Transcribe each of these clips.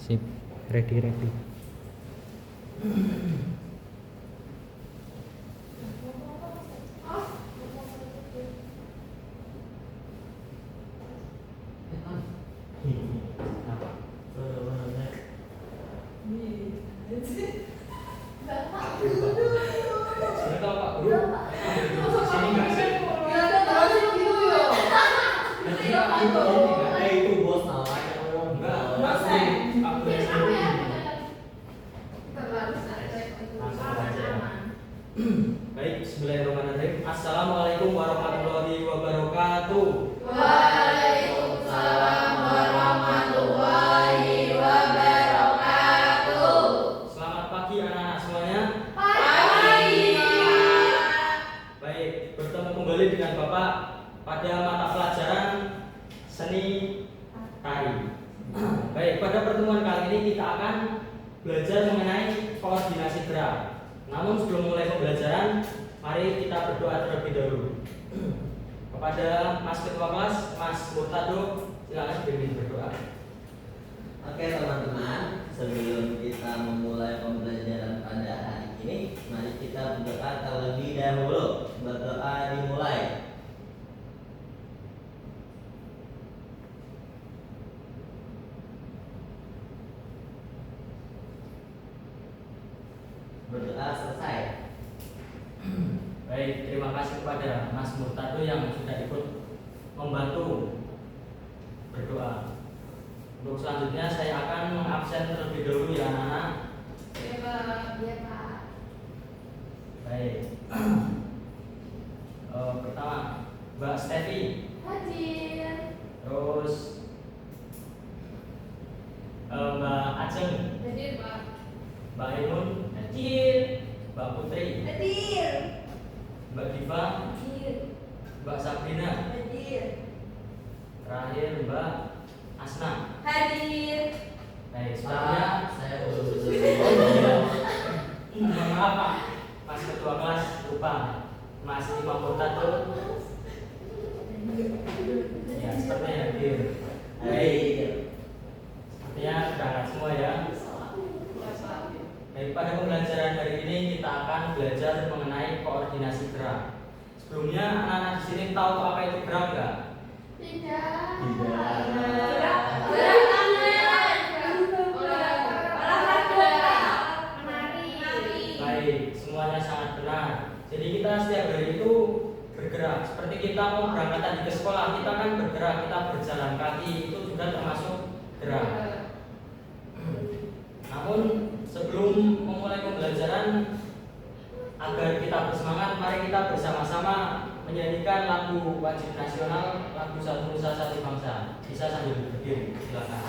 Sip, ready. Baik, bismillahirrahmanirrahim. Assalamualaikum warahmatullahi wabarakatuh. Waalaikumsalam warahmatullahi wabarakatuh. Selamat pagi anak-anak semuanya. Pagi. Baik, bertemu kembali dengan Bapak pada mata pelajaran seni tari. Baik, pada pertemuan kali ini kita akan belajar mengenai koordinasi gerak. Namun sebelum mulai pembelajaran, mari kita berdoa terlebih dahulu. Kepada Mas Ketua Kelas, Mas Murtado, silakan dipimpin berdoa. Oke teman-teman, sebelum kita memulai pembelajaran pada hari ini, mari kita berdoa terlebih dahulu. Berdoa dimulai. Berdoa selesai. Baik, terima kasih kepada Mas Murtado yang sudah ikut membantu berdoa. Untuk selanjutnya saya akan mengabsen terlebih dahulu ya anak-anak. Iya, Pak. Baik. Pertama, Mbak Stevi, Hadir. terus Mbak Ajeng, Hadir, Pak. Mbak Ainun, hadir, Mbak Putri, Hadir. Mbak Diva, Hadir. Mbak Sabrina, Hadir. terakhir Mbak Asna. Hadir. Baik, selanjutnya Saya belum bisa. mohon maaf Pak, Mas Ketua Kelas lupa Mas Imam Murtado. Ya, sepertinya hadir. Baik, sepertinya berangkat semua ya. Baik, pada pembelajaran hari ini kita akan belajar mengenai koordinasi gerak. Sebelumnya anak-anak di sini tahu apa itu gerak enggak? Tidak. Tidak. Gerak tangan. Olahraga. Menari. Baik, semuanya sangat benar. Jadi kita setiap hari itu bergerak. Seperti kita mau berangkat tadi ke sekolah, kita kan bergerak, kita berjalan kaki, itu juga termasuk gerak. Namun sebelum memulai pembelajaran, agar kita bersemangat, mari kita bersama-sama menyanyikan lagu wajib nasional, lagu Satu Nusa Satu Bangsa. Bisa sambil berdiri, silakan.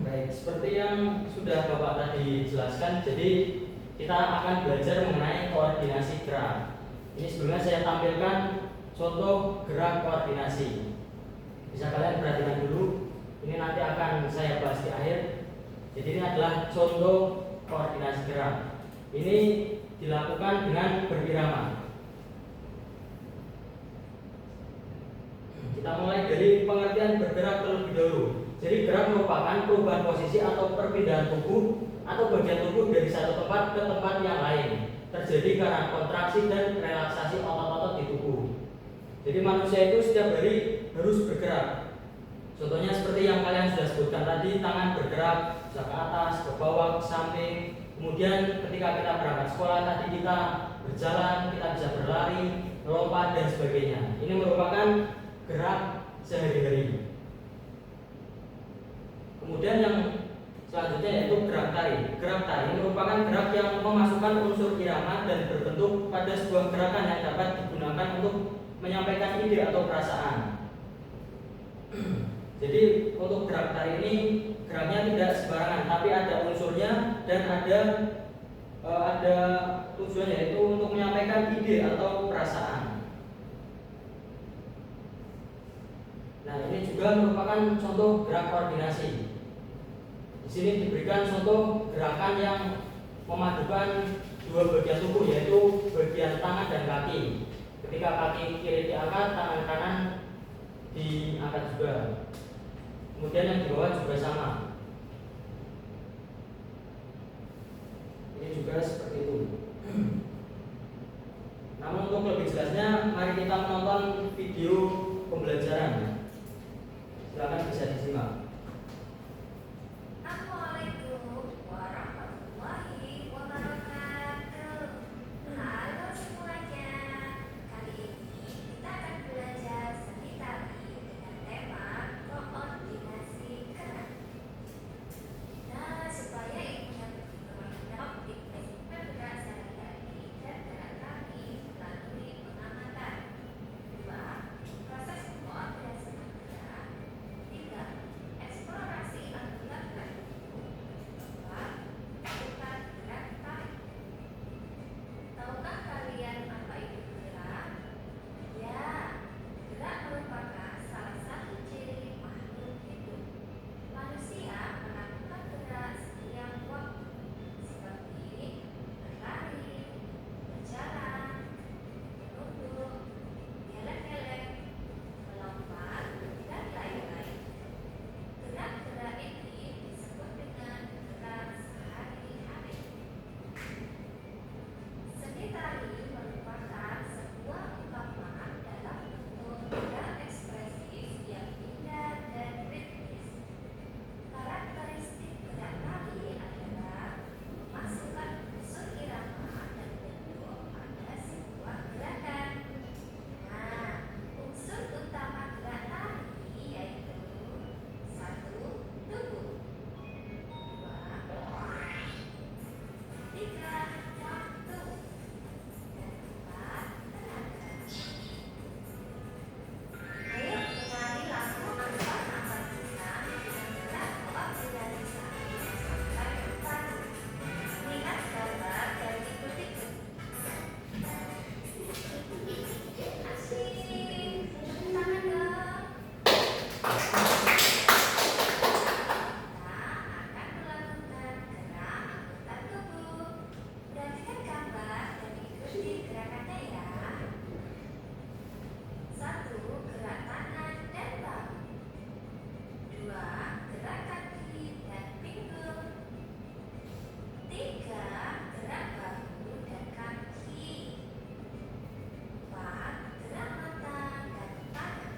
Baik, seperti yang sudah Bapak tadi jelaskan, jadi kita akan belajar mengenai koordinasi gerak. Ini sebelumnya saya tampilkan contoh gerak koordinasi. Bisa kalian perhatikan dulu. Ini nanti akan saya bahas di akhir. Jadi ini adalah contoh koordinasi gerak. Ini dilakukan dengan berirama. Kita mulai dari pengertian bergerak terlebih dahulu. Jadi gerak merupakan perubahan posisi atau perpindahan tubuh atau bagian tubuh dari satu tempat ke tempat yang lain. Terjadi karena kontraksi dan relaksasi otot-otot di tubuh. Jadi manusia itu setiap hari harus bergerak. Contohnya seperti yang kalian sudah sebutkan tadi, tangan bergerak ke atas, ke bawah, ke samping. Kemudian ketika kita berangkat sekolah tadi kita berjalan, kita bisa berlari, melompat dan sebagainya. Ini merupakan gerak sehari-hari. Kemudian yang selanjutnya yaitu gerak tari. Gerak tari merupakan gerak yang memasukkan unsur irama dan berbentuk pada sebuah gerakan yang dapat digunakan untuk menyampaikan ide atau perasaan. Jadi untuk gerak tari ini geraknya tidak sembarangan, tapi ada unsurnya dan ada tujuannya, yaitu untuk menyampaikan ide atau perasaan. Nah, ini juga merupakan contoh gerak koordinasi. Di sini diberikan contoh gerakan yang memadukan dua bagian tubuh, yaitu bagian tangan dan kaki. Ketika kaki kiri diangkat, tangan kanan diangkat juga. Kemudian yang di bawah juga sama. Ini juga seperti itu. Namun untuk lebih jelasnya, mari kita menonton video pembelajaran. Silakan bisa disimak. Assalamualaikum warahmatullahi wabarakatuh. Halo semuanya. Kali ini kita akan belajar seni tari dengan tema koordinasi gerak. Nah, supaya ilmunya begitu optimis, bergerak sehari-hari dan gerak kaki melalui pengamatan. 2. Proses koordinasi gerak. 3. Eksplorasi anggota gerak. 4. Lakukan gerak tarik. Tahukah kalian apa itu gerak? Ya, gerak merupakan salah satu ciri makhluk hidup. Manusia melakukan gerak setiap waktu, seperti berlari, berjalan, menunduk, geleng-geleng, melompat, dan lain-lain. Gerak-gerak ini disebut dengan gerak sehari-hari. Seni tari merupakan sebuah ungkapan dalam bentuk gerak ekspresif yang indah dan ritmis. Karakteristik gerak tari adalah memasukkan unsur irama dan bentuk pada sebuah gerakan. Nah, unsur utama gerak tari yaitu 1. Tubuh, 2. 3. Waktu, dan 4. Tenaga. Ayo menari lagu Ampan-Ampan kita dengan gerak koordinasi sampai 4. Lihat gambar dan ikuti. Asik, tangan dong. Kita akan melakukan gerak anggota tubuh. Perhatikan gambar dan ikuti gerakannya ya. 1. Gerak tangan dan bahu. 2. Gerak kaki dan pinggul. 3. Gerak bahu dan kaki. 4. Gerak mata dan tangan.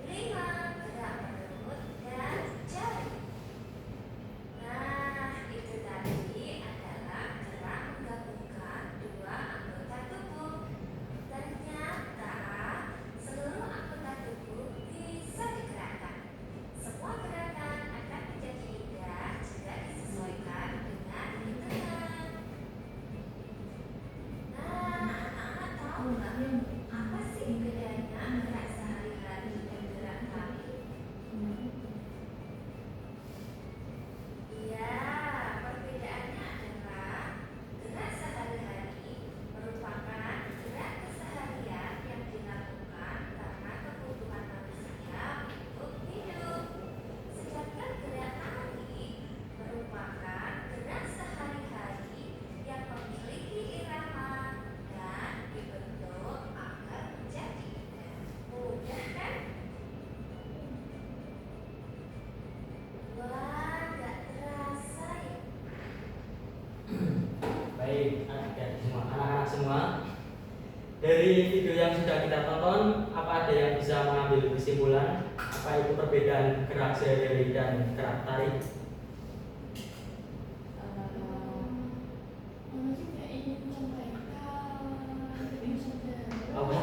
5. dari video yang sudah kita tonton, apa ada yang bisa mengambil kesimpulan? Apa itu perbedaan gerak sehari-hari dan gerak tari? Apa?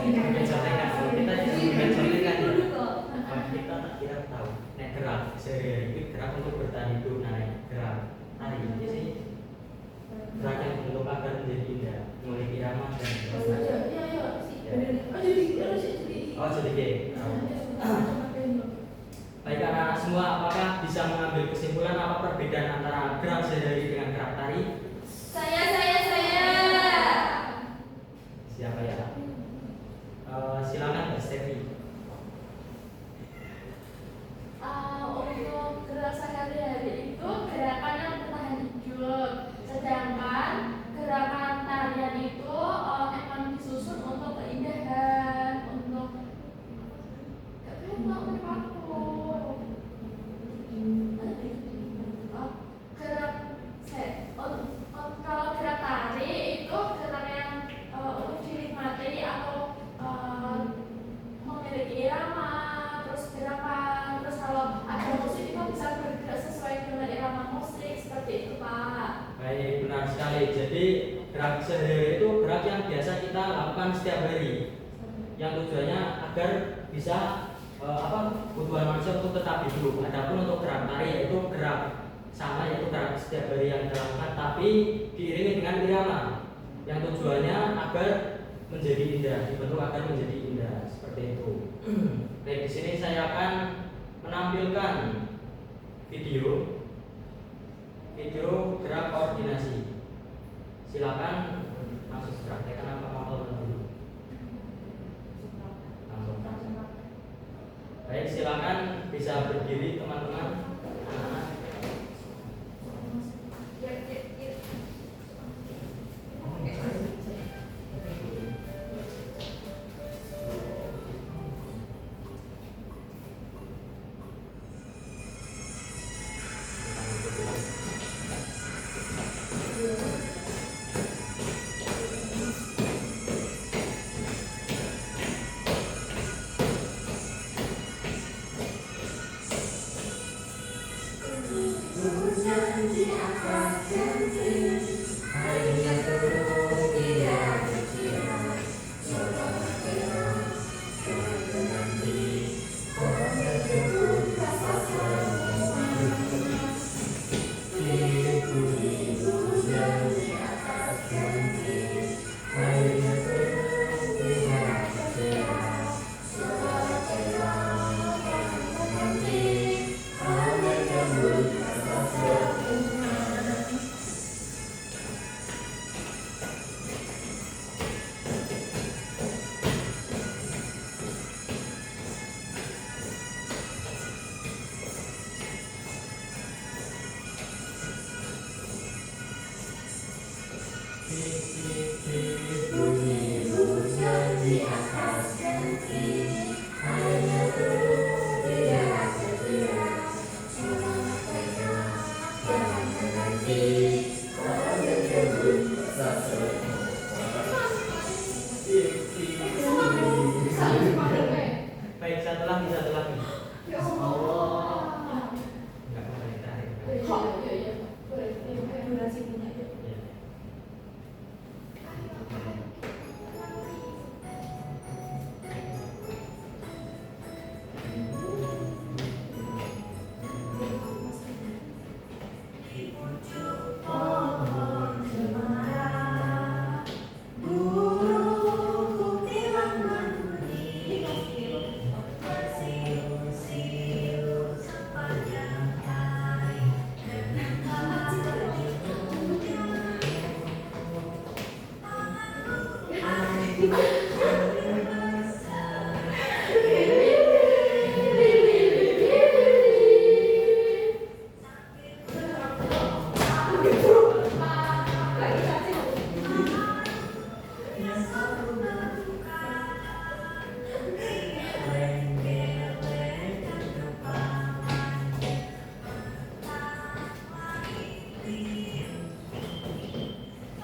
Bikin contekan. Kalau kita tidak bikin contekan ya. Kita tak kira tahu. Nek gerak sehari-hari itu gerak untuk bertahan hidup. Nah, gerak tari ini sih gerak yang untuk agar menjadi indah, mulai irama dan oh sedikit. Baik anak-anak semua, apakah bisa mengambil kesimpulan apa perbedaan antara gerak sehari-hari dengan gerak tari? Saya. Siapa ya? Silakan Mbak Stevi. Untuk gerak sehari-hari itu gerakan yang bertahan hidup, sedangkan gerakan tarian itu emang disusun untuk keindahan, untuk kalau gerak tari itu gerak yang untuk dinikmati atau memiliki irama, terus gerakan, terus kalau ada musik itu bisa bergerak sesuai dengan irama musik, seperti itu Pak. Baik, benar sekali. Jadi gerak sehari-hari itu gerak yang biasa kita lakukan setiap hari, yang tujuannya agar bisa kebutuhan manusia untuk tetap hidup. Adapun untuk gerak tari yaitu gerak sama, yaitu gerak setiap hari yang dilakukan, tapi diiringi dengan irama, yang tujuannya agar menjadi indah, dibentuk agar menjadi indah, seperti itu. Baik, di sini saya akan menampilkan video gerak koordinasi. Silakan langsung praktekkan apa mau dulu. Baik, silakan bisa berdiri teman-teman. Anak-anak. Baik, satu lagi. Ya Allah. Enggak boleh tarik. Iya. Boleh. Durasi punya ya. Ya.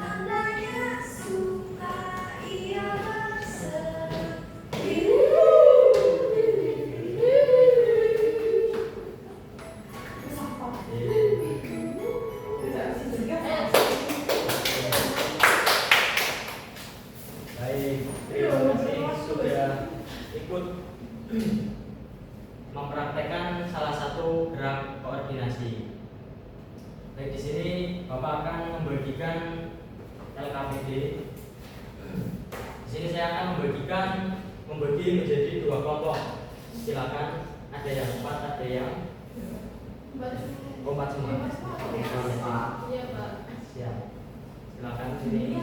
Tandanya suka mempraktekkan salah satu gerak koordinasi. Baik, di sini Bapak akan membagikan LKPD. Di sini saya akan membagi menjadi dua kelompok. Silakan, ada yang 4, ada yang empat semua. Iya, Pak. Siap. Silakan sini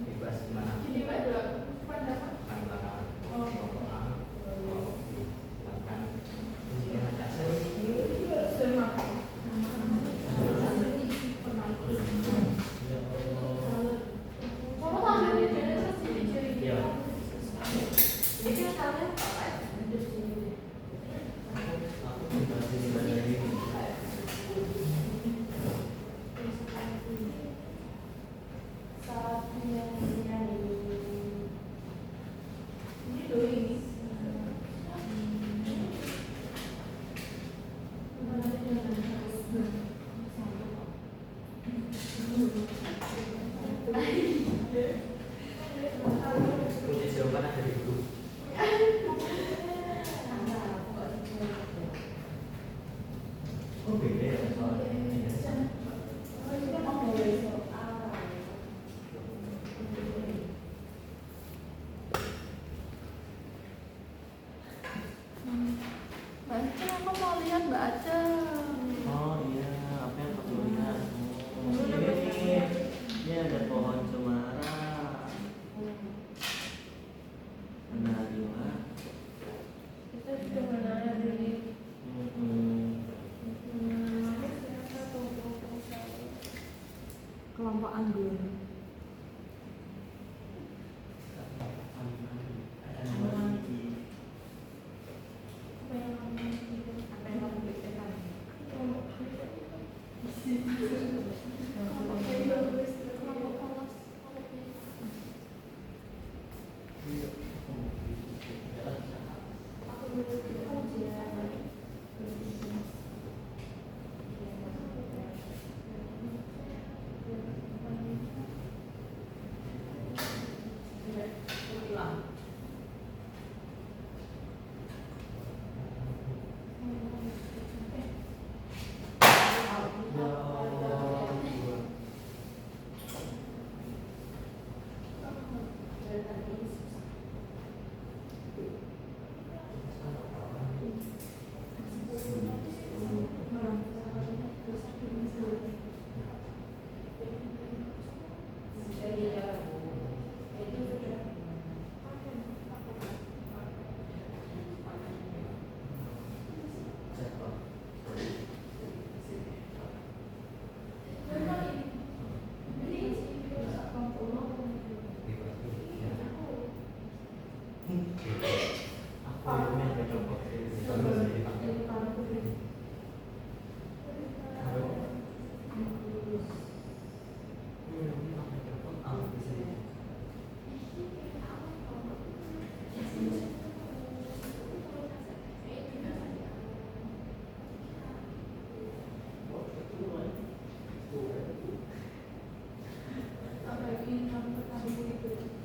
bebas gimana? Jadi Pak, dua pendapat. Silakan. Kelompok A, kelompok B. Silakan. Kuncinya ada saya. Kamu tahu dari Genesis ciri-ciri Iya. ini kan kalian apa? Aku juga sini banyak ini. Kunci jawaban ada di grup. Oh beda ya soalnya. Mbak Aceh, aku mau lihat Mbak Aceh. Oh iya, apa yang kamu lihat? Oh, ini ada pohon cemara. Menarik. Kita juga menanya dulu. Kelompok anggur. Apa yang kamu pikirkan?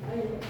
Mari.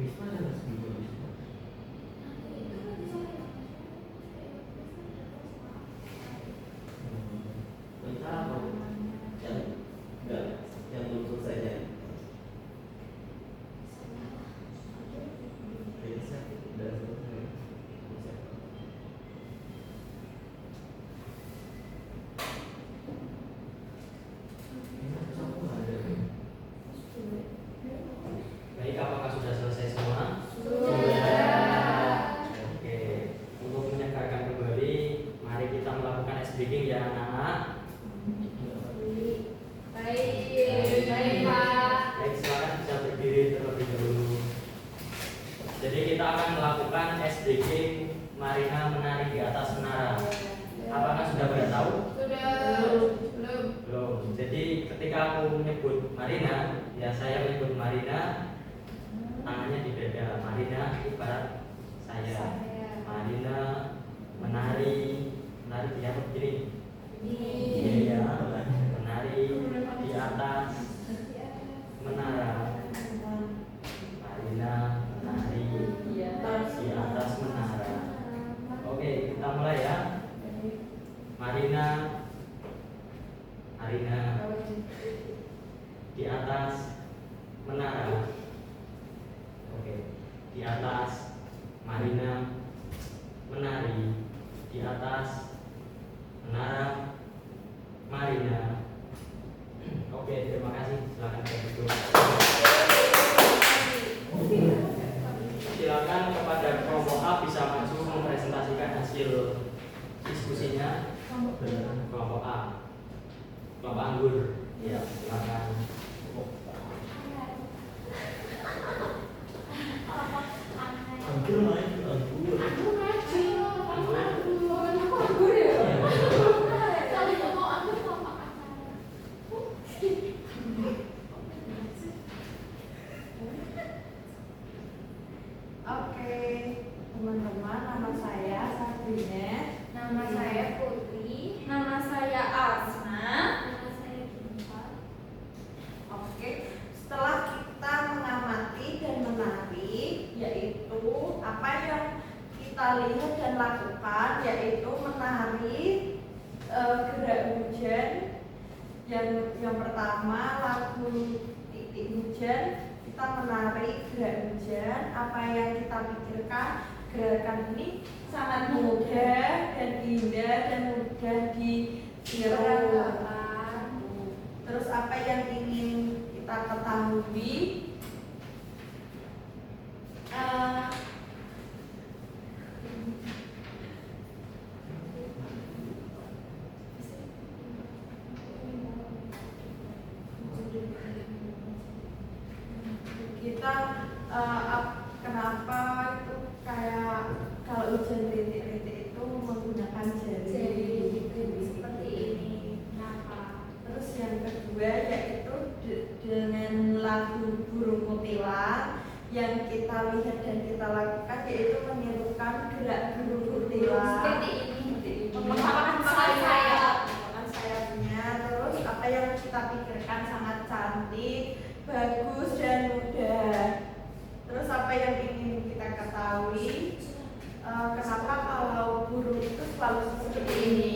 Wisma ada nggak seminggu Wisma? Minta apa? Yang enggak, yang belum selesai ya. Bisa, udah selesai. Bisa. Baik, apakah sudah selesai semua? Sudah. Oke, untuk menyegarkan kembali, mari kita melakukan ice breaking ya anak-anak. Baik, baik Pak. Baik, silakan bisa berdiri terlebih dahulu. Jadi kita akan melakukan ice breaking Marina menari di atas menara. Apakah sudah pada tahu? Sudah. Belum. Belum. Jadi ketika aku menyebut Marina, ya saya menyebut Marina, tangannya di dada. Marina ibarat saya. Marina menari di apa begini? Iya, menari di atas menara. Marina menari di atas menara. Oke, kita mulai ya. Marina di atas menara. Oke, di atas Marina menari di atas menara Marina. Oke, terima kasih. Silakan duduk. Silakan kepada kelompok A bisa maju mempresentasikan hasil diskusinya. Kelompok A, kelompok anggur. Ya, silakan. Anggur main anggur. Aku maju, aku ya. Tadi mau aku sama Oke, teman-teman, nama saya Sabrina. Nama saya Putri. Nama saya Asma. Nama saya Ginta. Oke, setelah kita mengamati dan menari, yaitu apa yang kita lihat dan lakukan, yaitu menari gerak hujan. Yang pertama lagu titik hujan, kita menari gerak hujan. Apa yang kita pikirkan, gerakan ini sangat mudah dan indah dan mudah ditiru. Terus apa yang ingin kita ketahui? Kita kenapa itu kayak kalau hujan rintik-rintik itu menggunakan jari Seperti ini. Kenapa? Terus yang kedua yaitu dengan lagu burung kutilang yang kita lihat dan kita lakukan, yaitu menirukan gerak burung kutilang Seperti ini. mengepakkan sayap. sayapnya. Terus apa yang kita pikirkan sangat cantik, bagus dan mudah. Terus apa yang ingin kita ketahui, kenapa kalau burung itu selalu seperti ini?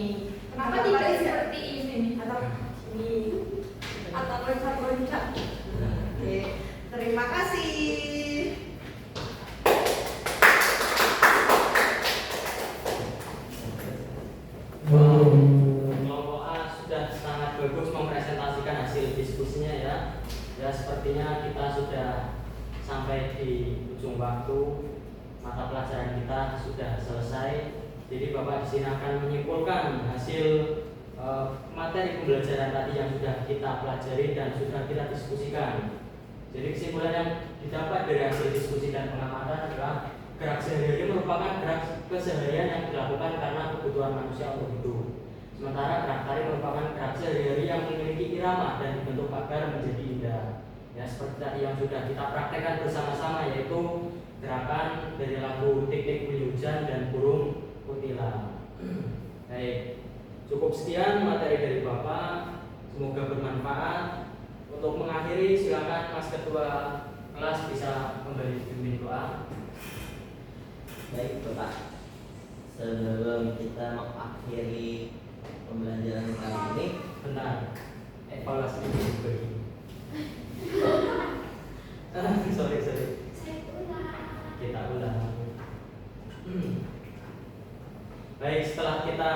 Kenapa tidak seperti ini? Atau ini atau loncat-loncat? Oke, terima kasih. Kelompok A sudah sangat bagus mempresentasikan hasil diskusinya ya. Ya, sepertinya kita sudah sampai di ujung waktu, mata pelajaran kita sudah selesai. Jadi Bapak di sini akan menyimpulkan hasil materi pembelajaran tadi yang sudah kita pelajari dan sudah kita diskusikan. Jadi kesimpulan yang didapat dari hasil diskusi dan pengamatan adalah gerak sehari-hari merupakan gerak keseharian yang dilakukan karena kebutuhan manusia untuk hidup. Sementara gerak tari merupakan gerak sehari-hari yang memiliki irama dan dibentuk agar menjadi indah. Ya, seperti tadi yang sudah kita praktekkan bersama-sama, yaitu gerakan dari lagu Tik-Tik Bunyi Hujan dan Burung Kutilang. Baik, cukup sekian materi dari Bapak. Semoga bermanfaat. Untuk mengakhiri, silakan Mas Ketua kelas bisa memberi kembali dipimpin doa. Baik Bapak, sebelum kita mengakhiri pembelajaran kali ini, Bentar, evaluasi dulu begini. Sorry. Saya ulang. Kita ulang. Baik, setelah kita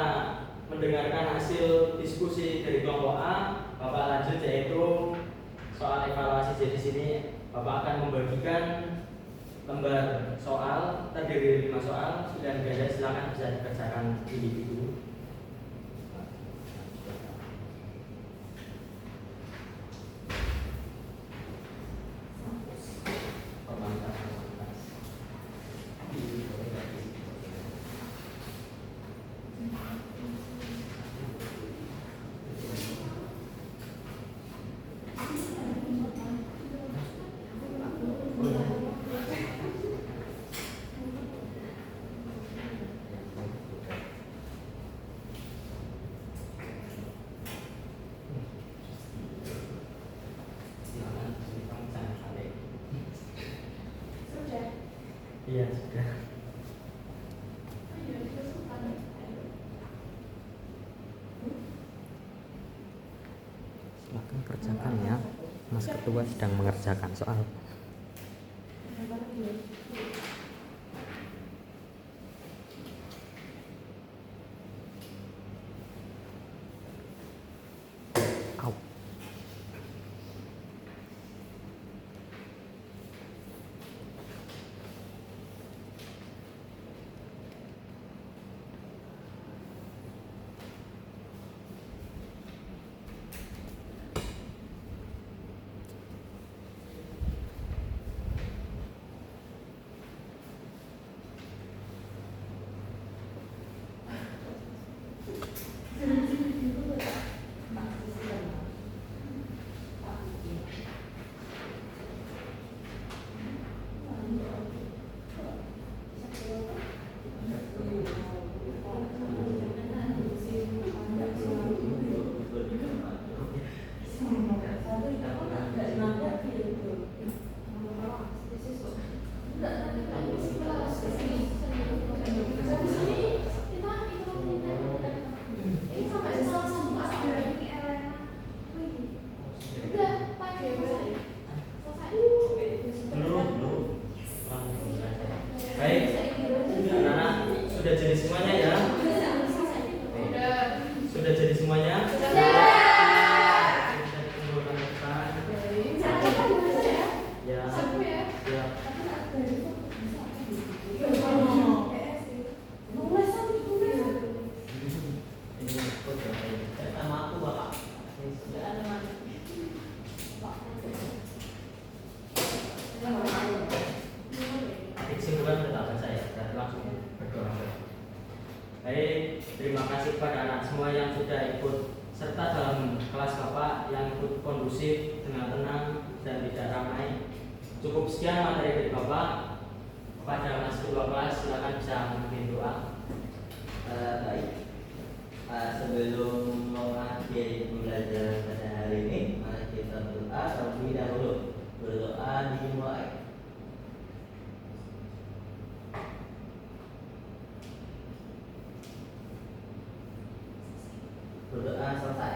mendengarkan hasil diskusi dari kelompok A, Bapak lanjut yaitu soal evaluasi. Jadi di sini Bapak akan membagikan lembar soal terdiri dari 5 soal. Sudah ada, silakan bisa dikerjakan individu. Silakan, kamu jangan balik. Sudah. Iya, sudah. Silakan kerjakan ya. Mas Ketua sedang mengerjakan soal. Au. Baik, anak-anak sudah jadi semuanya ya? Sudah jadi semuanya? Bisa dikumpulkan ke depan. Ya. Ya. ini sama aku Bapak. Kesimpulan tetap baca ya, berarti langsung berdoa. Baik, terima kasih kepada anak semua yang sudah ikut serta dalam kelas Bapak, yang ikut kondusif dengan tenang dan tidak ramai. Cukup sekian materi dari Bapak. Pada Mas Ketua kelas silakan bisa memimpin doa. Baik, sebelum mengakhiri pembelajaran pada hari ini, mari kita berdoa terlebih dahulu. Berdoa dimulai. Berdoa selesai.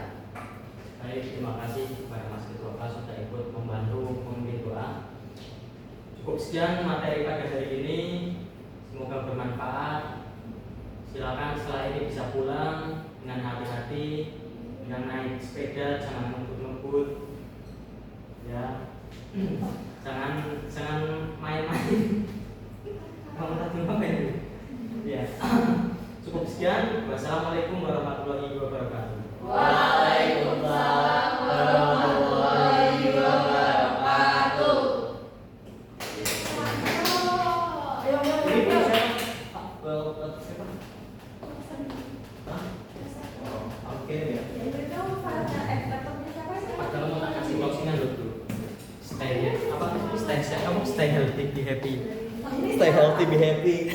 Baik, terima kasih kepada Mas Ketua kelas sudah ikut membantu memimpin doa. Cukup sekian materi pada hari ini. Semoga bermanfaat. Silakan setelah ini bisa pulang dengan hati-hati, dengan naik sepeda jangan ngebut-ngebut, ya. jangan main-main. Kamu tadi ngapain? Ya. Cukup sekian. Wassalamualaikum warahmatullahi wabarakatuh. Waalaikumsalam warahmatullahi wabarakatuh. Ini punya siapa? Siapa? Hah? Oh, oke ya. Padahal mau tak kasih closingan loh tuh. Stay apa? Stay healthy, be happy. Stay healthy, be happy.